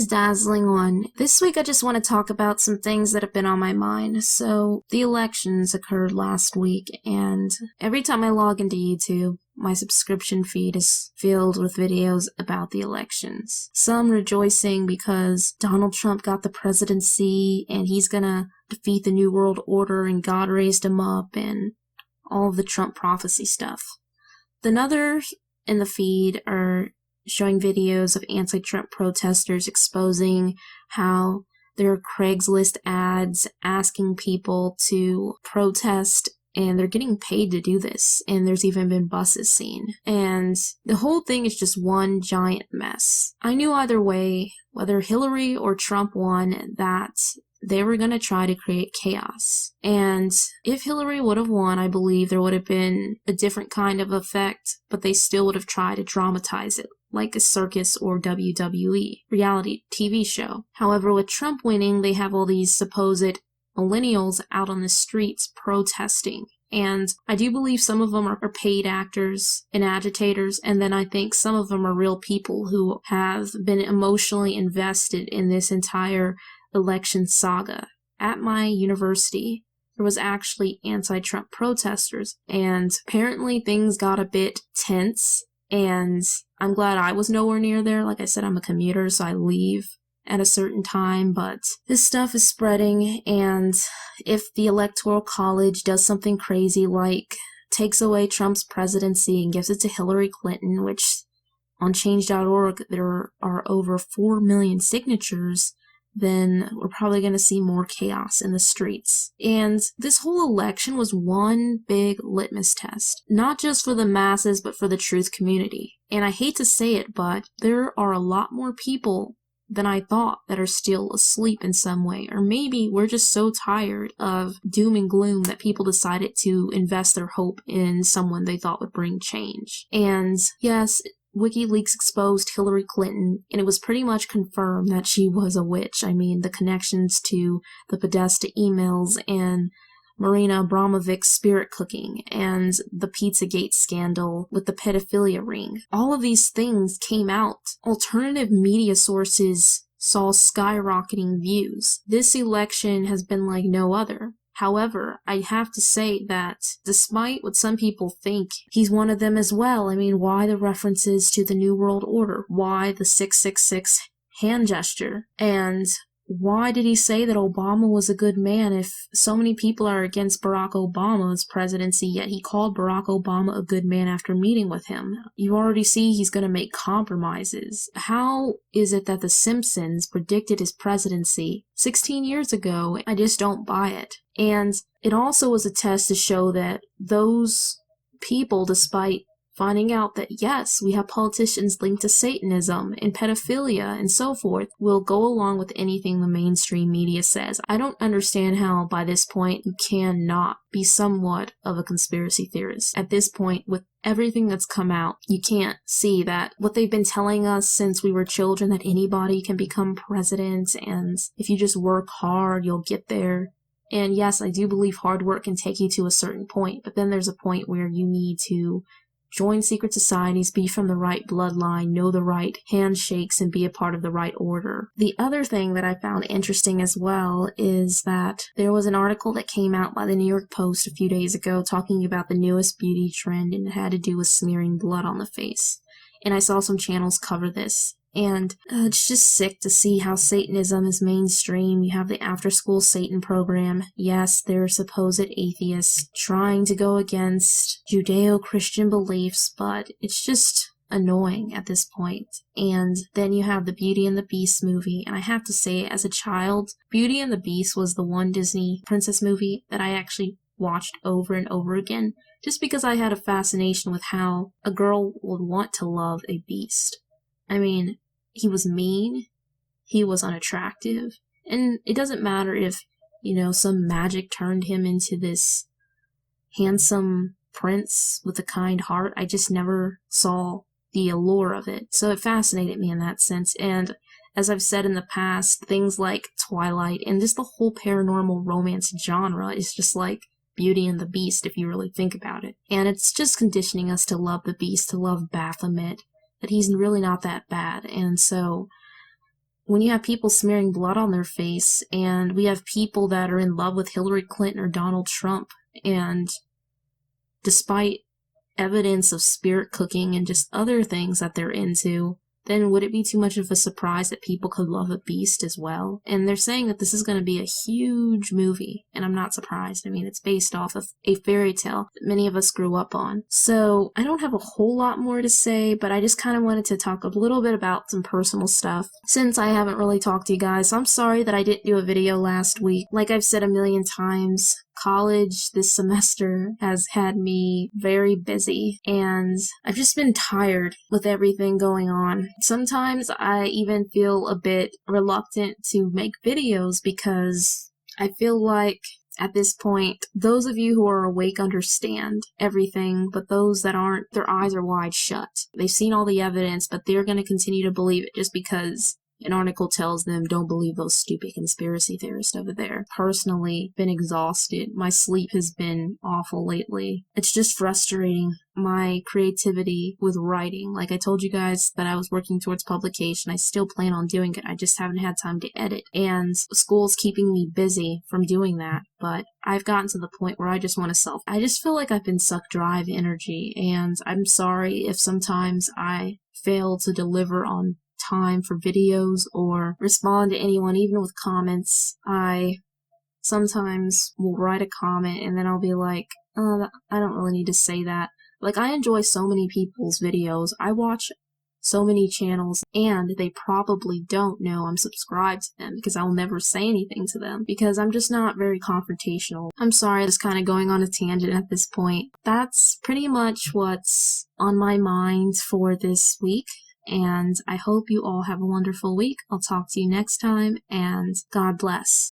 dazzling one. This week I just want to talk about some things that have been on my mind. So, the elections occurred last week, and every time I log into YouTube, my subscription feed is filled with videos about the elections. Some rejoicing because Donald Trump got the presidency and he's gonna defeat the New World Order and God raised him up and all of the Trump prophecy stuff. Then others in the feed are showing videos of anti-Trump protesters exposing how there are Craigslist ads asking people to protest, and they're getting paid to do this, and there's even been buses seen. And the whole thing is just one giant mess. I knew either way, whether Hillary or Trump won, that they were going to try to create chaos. And if Hillary would have won, I believe there would have been a different kind of effect, but they still would have tried to dramatize it, like a circus or WWE reality TV show. However, with Trump winning, they have all these supposed millennials out on the streets protesting. And I do believe some of them are paid actors and agitators, and then I think some of them are real people who have been emotionally invested in this entire election saga. At my university, there was actually anti-Trump protesters, and apparently things got a bit tense, and I'm glad I was nowhere near there. Like I said, I'm a commuter, so I leave at a certain time, but this stuff is spreading, and if the Electoral College does something crazy like takes away Trump's presidency and gives it to Hillary Clinton, which on change.org there are over 4 million signatures, then we're probably going to see more chaos in the streets. And this whole election was one big litmus test, not just for the masses, but for the truth community. And I hate to say it, but there are a lot more people than I thought that are still asleep in some way. Or maybe we're just so tired of doom and gloom that people decided to invest their hope in someone they thought would bring change. And yes, WikiLeaks exposed Hillary Clinton, and it was pretty much confirmed that she was a witch. I mean, the connections to the Podesta emails and Marina Abramovic's spirit cooking and the Pizzagate scandal with the pedophilia ring. All of these things came out. Alternative media sources saw skyrocketing views. This election has been like no other. However, I have to say that despite what some people think, he's one of them as well. I mean, why the references to the New World Order? Why the 666 hand gesture? And why did he say that Obama was a good man if so many people are against Barack Obama's presidency, yet he called Barack Obama a good man after meeting with him? You already see he's going to make compromises. How is it that The Simpsons predicted his presidency 16 years ago? I just don't buy it. And it also was a test to show that those people, despite finding out that yes, we have politicians linked to Satanism and pedophilia and so forth, will go along with anything the mainstream media says. I don't understand how by this point you cannot be somewhat of a conspiracy theorist. At this point, with everything that's come out, you can't see that what they've been telling us since we were children, that anybody can become president and if you just work hard, you'll get there. And yes, I do believe hard work can take you to a certain point, but then there's a point where you need to join secret societies, be from the right bloodline, know the right handshakes, and be a part of the right order. The other thing that I found interesting as well is that there was an article that came out by the New York Post a few days ago talking about the newest beauty trend, and it had to do with smearing blood on the face. And I saw some channels cover this. And it's just sick to see how Satanism is mainstream. You have the after-school Satan program. Yes, they're supposed atheists trying to go against Judeo-Christian beliefs, but it's just annoying at this point. And then you have the Beauty and the Beast movie, and I have to say, as a child, Beauty and the Beast was the one Disney princess movie that I actually watched over and over again, just because I had a fascination with how a girl would want to love a beast. I mean, he was mean, he was unattractive, and it doesn't matter if, some magic turned him into this handsome prince with a kind heart. I just never saw the allure of it. So it fascinated me in that sense. And as I've said in the past, things like Twilight and just the whole paranormal romance genre is just like Beauty and the Beast if you really think about it. And it's just conditioning us to love the Beast, to love Baphomet, that he's really not that bad. And so when you have people smearing blood on their face, and we have people that are in love with Hillary Clinton or Donald Trump, and despite evidence of spirit cooking and just other things that they're into, then would it be too much of a surprise that people could love a beast as well? And they're saying that this is going to be a huge movie, and I'm not surprised. I mean, it's based off of a fairy tale that many of us grew up on. So I don't have a whole lot more to say, but I just kind of wanted to talk a little bit about some personal stuff since I haven't really talked to you guys. So I'm sorry that I didn't do a video last week. Like I've said a million times, college this semester has had me very busy, and I've just been tired with everything going on. Sometimes I even feel a bit reluctant to make videos because I feel like at this point, those of you who are awake understand everything, but those that aren't, their eyes are wide shut. They've seen all the evidence, but they're going to continue to believe it just because an article tells them, don't believe those stupid conspiracy theorists over there. Personally, been exhausted. My sleep has been awful lately. It's just frustrating. My creativity with writing. Like I told you guys that I was working towards publication. I still plan on doing it. I just haven't had time to edit. And school's keeping me busy from doing that. But I've gotten to the point where I just want to I just feel like I've been sucked dry of energy. And I'm sorry if sometimes I fail to deliver on time for videos or respond to anyone, even with comments. I sometimes will write a comment and then I'll be like, oh, I don't really need to say that. Like, I enjoy so many people's videos. I watch so many channels, and they probably don't know I'm subscribed to them because I'll never say anything to them because I'm just not very confrontational. I'm sorry, just kind of going on a tangent at this point. That's pretty much what's on my mind for this week. And I hope you all have a wonderful week. I'll talk to you next time, and God bless.